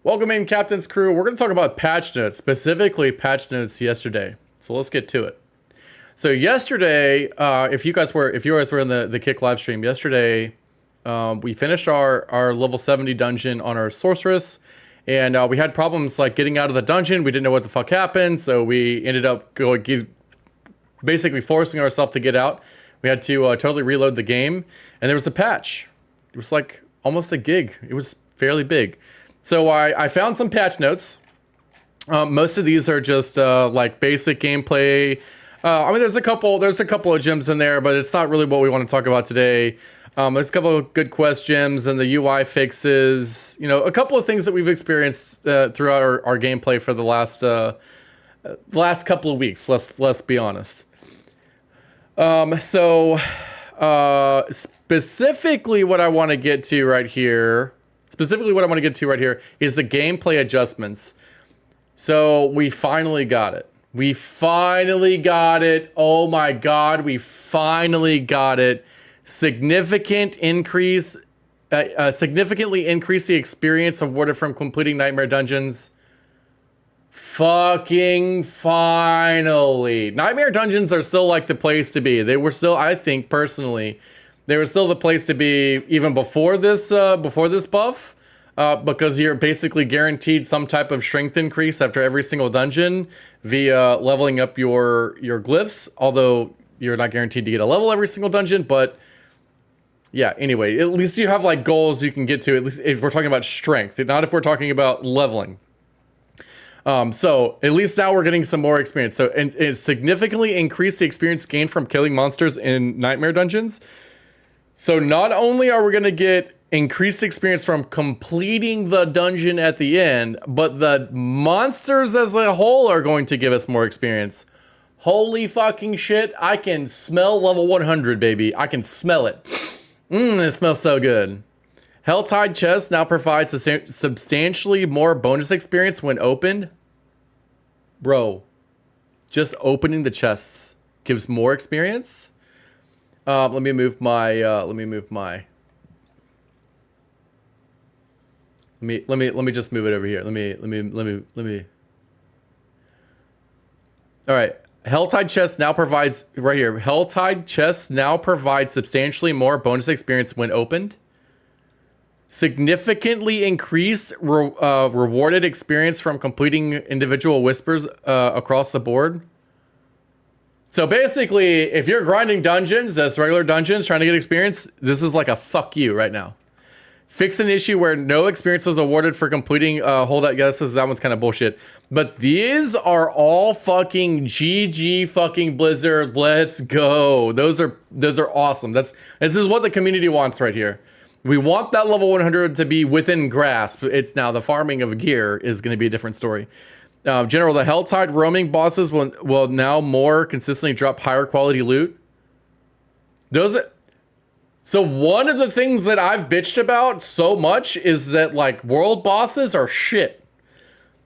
Welcome in, Captain's Crew. We're going to talk about patch notes, specifically patch notes yesterday. So let's get to it. So yesterday, if you guys were in the Kick live stream yesterday, we finished our level 70 dungeon on our sorceress, and we had problems like getting out of the dungeon. We didn't know what the fuck happened, so we ended up basically forcing ourselves to get out. We had to totally reload the game, and there was a patch. It was like almost a gig. It was fairly big. So I found some patch notes. Most of these are just like basic gameplay. I mean, there's a couple of gems in there, but it's not really what we want to talk about today. There's a couple of good quest gems and the UI fixes. You know, a couple of things that we've experienced throughout our gameplay for the last couple of weeks. Let's be honest. Specifically, what I want to get to right here. Specifically, what I want to get to right here is the gameplay adjustments. So we finally got it. We finally got it. Oh my God, we finally got it. Significantly increase the experience awarded from completing nightmare dungeons. Fucking finally. Nightmare dungeons are still like the place to be. They were still, I think personally, they were still the place to be even before this buff, because you're basically guaranteed some type of strength increase after every single dungeon via leveling up your glyphs. Although you're not guaranteed to get a level every single dungeon, but yeah. Anyway, at least you have like goals you can get to. At least if we're talking about strength, not if we're talking about leveling. So at least now we're getting some more experience. So and it significantly increased the experience gained from killing monsters in nightmare dungeons. So not only are we going to get increased experience from completing the dungeon at the end, but the monsters as a whole are going to give us more experience. Holy fucking shit. I can smell level 100, baby. I can smell it. It smells so good. Helltide chest now provides substantially more bonus experience when opened. Bro, just opening the chests gives more experience. Let me move my let me just move it over here. Let me. All right. Helltide chest now provides right here. Helltide chest now provides substantially more bonus experience when opened. Significantly increased rewarded experience from completing individual whispers across the board. So basically, if you're grinding dungeons, just regular dungeons, trying to get experience, this is like a fuck you right now. Fix an issue where no experience was awarded for completing holdout. Yeah, that one's kind of bullshit. But these are all fucking GG fucking Blizzard. Let's go. Those are awesome. This is what the community wants right here. We want that level 100 to be within grasp. It's now the farming of gear is going to be a different story. General, the Helltide roaming bosses will now more consistently drop higher quality loot. So one of the things that I've bitched about so much is that like world bosses are shit.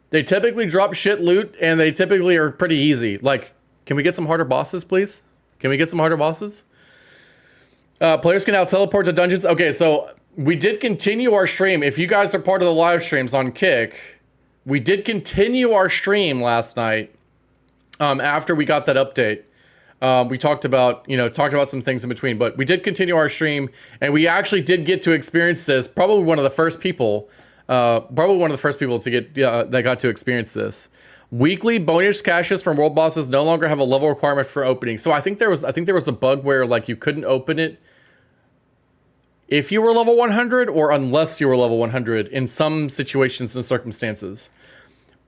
They typically drop shit loot and they typically are pretty easy. Like, can we get some harder bosses, please? Can we get some harder bosses? Players can now teleport to dungeons. Okay, so we did continue our stream. If you guys are part of the live streams on Kick, we did continue our stream last night after we got that update. We talked about some things in between, but we did continue our stream and we actually did get to experience this. Probably one of the first people to get that got to experience this. Weekly bonus caches from world bosses no longer have a level requirement for opening. So I think there was a bug where like you couldn't open it if you were level 100 or unless you were level 100 in some situations and circumstances.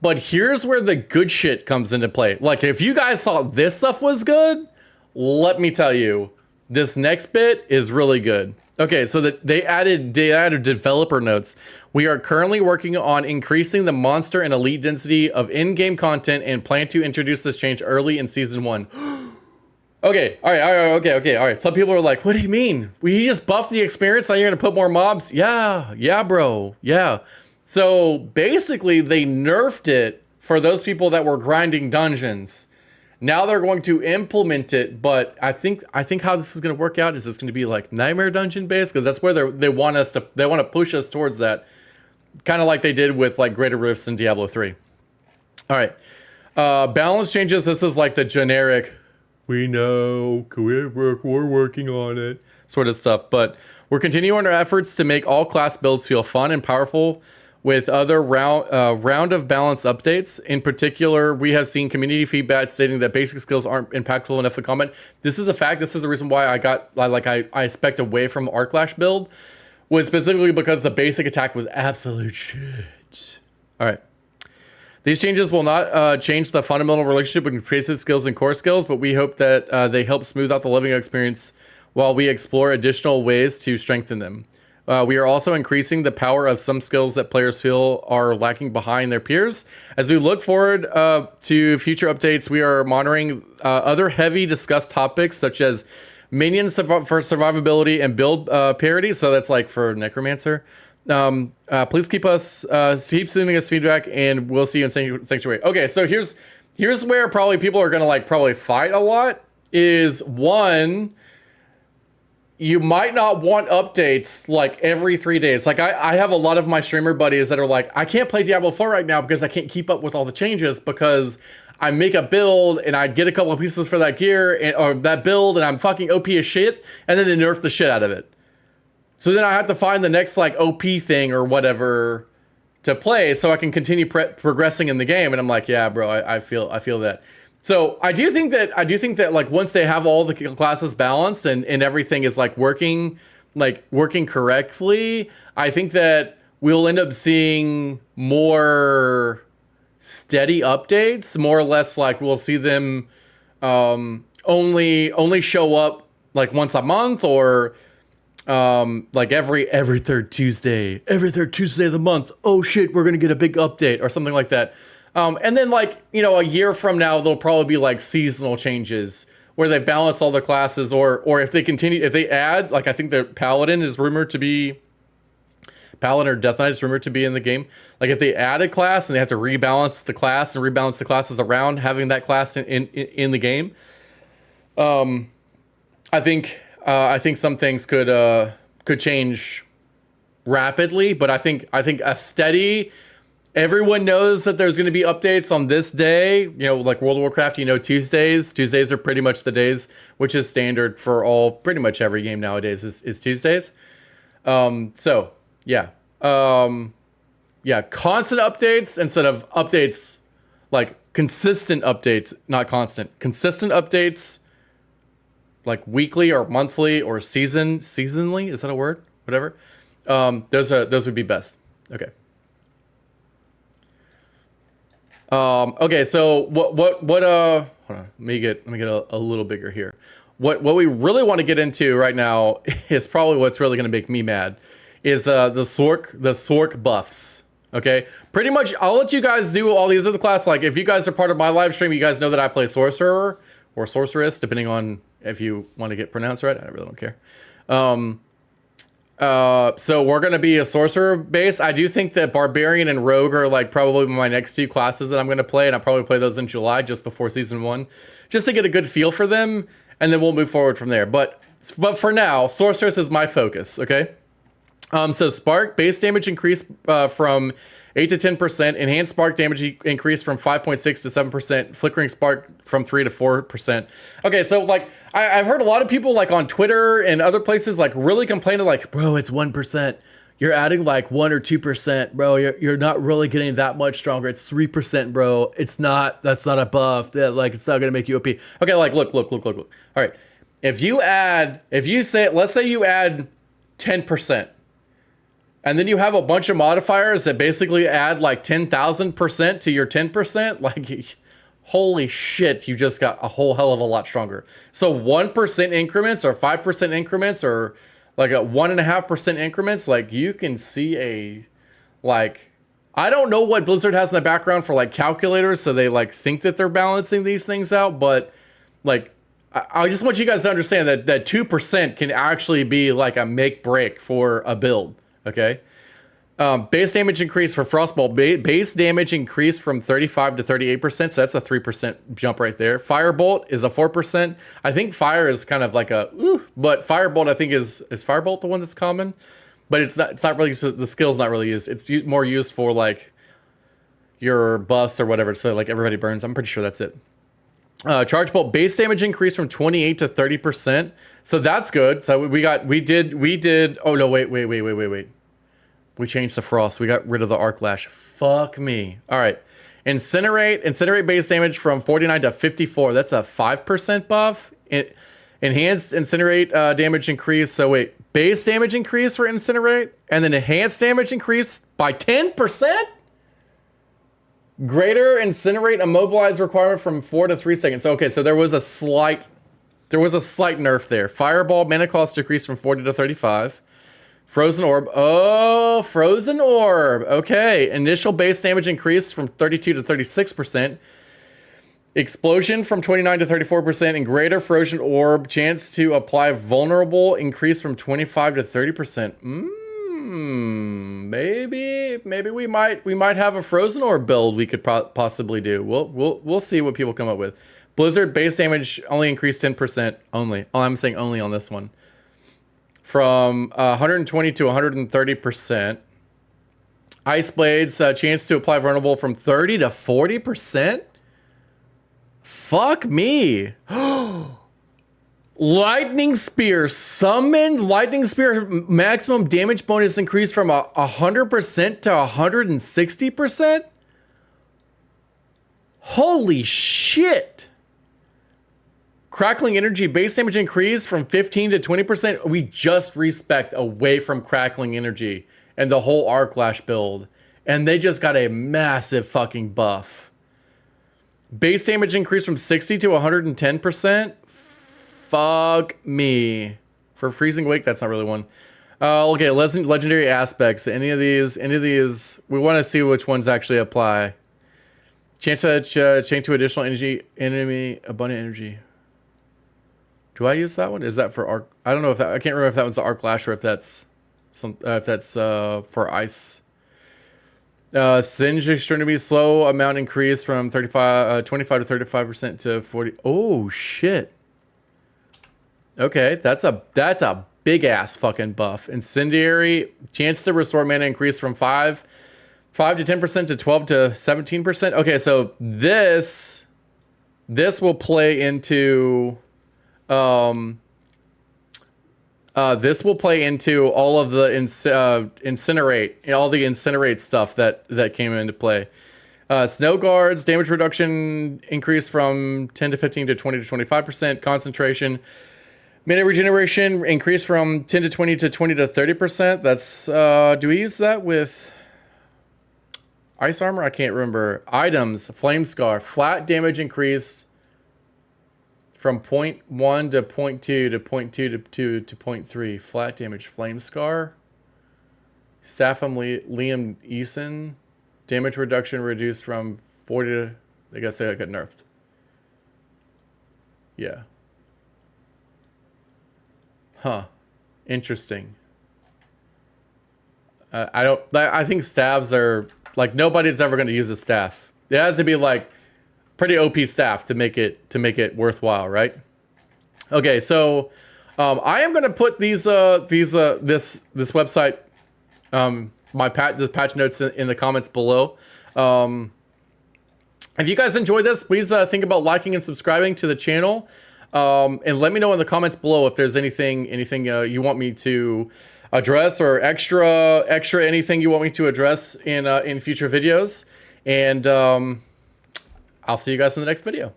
But here's where the good shit comes into play. Like, if you guys thought this stuff was good, let me tell you, this next bit is really good. Okay, so that they added developer notes. We are currently working on increasing the monster and elite density of in-game content and plan to introduce this change early in season 1. Okay, all right. Some people are like, what do you mean? We just buffed the experience, now you're gonna put more mobs? Yeah, bro, yeah. So basically they nerfed it for those people that were grinding dungeons. Now they're going to implement it, but I think how this is gonna work out is it's gonna be like Nightmare Dungeon based, because that's where they want to push us towards that. kind of like they did with like Greater Rifts in Diablo 3. All right. Balance changes. This is like the generic, we know, we're working on it sort of stuff. But we're continuing our efforts to make all class builds feel fun and powerful with other round of balance updates. In particular, we have seen community feedback stating that basic skills aren't impactful enough in combat. This is a fact. This is the reason why I spec'd away from the Arclash build, was specifically because the basic attack was absolute shit. All right. These changes will not change the fundamental relationship between basic skills and core skills, but we hope that they help smooth out the living experience while we explore additional ways to strengthen them. We are also increasing the power of some skills that players feel are lacking behind their peers. As we look forward to future updates, we are monitoring other heavy discussed topics such as minions for survivability and build parity. So that's like for Necromancer. Please keep sending us feedback, and we'll see you in Sanctuary. Okay, so here's where probably people are gonna probably fight a lot. Is one, you might not want updates like every 3 days. Like I have a lot of my streamer buddies that are like, I can't play Diablo 4 right now because I can't keep up with all the changes, because I make a build and I get a couple of pieces for that gear or that build and I'm fucking OP as shit, and then they nerf the shit out of it. So then I have to find the next like OP thing or whatever to play so I can continue progressing in the game. And I'm like, yeah, bro, I feel that. So I do think that like once they have all the classes balanced and everything is like working correctly, I think that we'll end up seeing more steady updates, more or less. Like we'll see them only show up like once a month, or like every third Tuesday of the month. Oh shit, we're gonna get a big update or something like that. And then like, a year from now, there'll probably be like seasonal changes where they balance all the classes, or if they add, like I think the Paladin or Death Knight is rumored to be in the game. Like if they add a class and they have to rebalance the class and rebalance the classes around having that class in the game. I think some things could change rapidly, but I think a steady, everyone knows that there's going to be updates on this day, like World of Warcraft, Tuesdays are pretty much the days, which is standard for pretty much every game nowadays is Tuesdays. So yeah. Constant updates instead of updates, like consistent updates, not constant, consistent updates, like weekly or monthly or seasonally. Is that a word? Whatever. Those would be best. Okay. Okay. So what, hold on. Let me get a little bigger here. What we really want to get into right now is probably what's really going to make me mad is, the sorc buffs. Okay. Pretty much I'll let you guys do all these other classes. Like if you guys are part of my live stream, you guys know that I play sorcerer or sorceress, depending on if you want to get pronounced right. I really don't care. So we're going to be a sorcerer base. I do think that barbarian and rogue are like probably my next two classes that I'm going to play. And I'll probably play those in July, just before season 1, just to get a good feel for them. And then we'll move forward from there. But for now, sorceress is my focus. Okay. So spark base damage increased from 8 to 10%. Enhanced spark damage increased from 5.6 to 7%. Flickering spark from 3 to 4%. Okay, so like I've heard a lot of people like on Twitter and other places like really complaining like, bro, it's 1%. You're adding like 1 or 2%, bro. You're not really getting that much stronger. It's 3%, bro. That's not a buff. Like it's not gonna make you OP. Okay, like look. All right, let's say you add 10%. And then you have a bunch of modifiers that basically add like 10,000% to your 10%. Like, holy shit, you just got a whole hell of a lot stronger. So 1% increments or 5% increments or like a 1.5% increments, like you can see I don't know what Blizzard has in the background for like calculators. So they like think that they're balancing these things out. But like, I just want you guys to understand that 2% can actually be like a make break for a build. Okay. Base damage increase for Frostbolt. Base damage increased from 35 to 38%. So that's a 3% jump right there. Firebolt is a 4%. I think fire is kind of like but Firebolt, I think is Firebolt the one that's common? but it's not really, the skill's not really used. It's more used for like your buffs or whatever. So like everybody burns. I'm pretty sure that's it. Charge bolt base damage increase from 28 to 30%. So that's good. So we did. Oh no, wait. We changed the frost. We got rid of the arc lash. Fuck me. All right. Incinerate base damage from 49 to 54. That's a 5% buff. Enhanced incinerate damage increase. So wait, base damage increase for incinerate, and then enhanced damage increase by 10%. Greater incinerate immobilize requirement from 4 to 3 seconds. Okay, so there was a slight nerf there. Fireball mana cost decreased from 40 to 35. Frozen orb. Oh, frozen orb. Okay, initial base damage increased from 32 to 36%. Explosion from 29 to 34%, and greater frozen orb chance to apply vulnerable increase from 25 to 30%. Maybe we might have a frozen orb build we could possibly do. We'll see what people come up with. Blizzard base damage only increased 10% only. Oh, I'm saying only on this one. From 120 to 130%. Ice blades chance to apply vulnerable from 30 to 40%. Fuck me. Lightning Spear. Summoned Lightning Spear maximum damage bonus increased from 100% to 160%? Holy shit. Crackling Energy base damage increase from 15 to 20%. We just respec away from Crackling Energy and the whole Arc Lash build. And they just got a massive fucking buff. Base damage increased from 60 to 110%. Fuck me. For Freezing Wake, that's not really one. Okay, legendary aspects. Any of these, we want to see which ones actually apply. Chance to change to additional energy, enemy, abundant energy. Do I use that one? Is that for arc? I don't know if that, I can't remember if that one's the arc lash or if that's for ice. Singe extremity slow amount increase from 25 to 35% to 40. Oh shit. Okay, that's a big ass fucking buff. Incendiary chance to restore mana increase from 5 to 10% to 12 to 17%. Okay, so this will play into this will play into all of the incinerate stuff that came into play. Snow guards damage reduction increase from 10 to 15 to 20 to 25%. Concentration minute regeneration increase from 10 to 20 to 20 to 30%. That's do we use that with ice armor? I can't remember. Items flame scar flat damage increase from 0.1 to 0.2 to 0.2 to 2 to 0.3. Flat damage. Flame Scar. Staffam Liam Eason. Damage reduction reduced from 40 to... I guess I got nerfed. Yeah. Huh. Interesting. I think staves are... Like, nobody's ever going to use a staff. It has to be, like... pretty OP staff to make it worthwhile, right? Okay, so I am gonna put this website, the patch notes in the comments below. If you guys enjoyed this, please think about liking and subscribing to the channel, and let me know in the comments below if there's anything you want me to address or extra anything you want me to address in future videos, and I'll see you guys in the next video.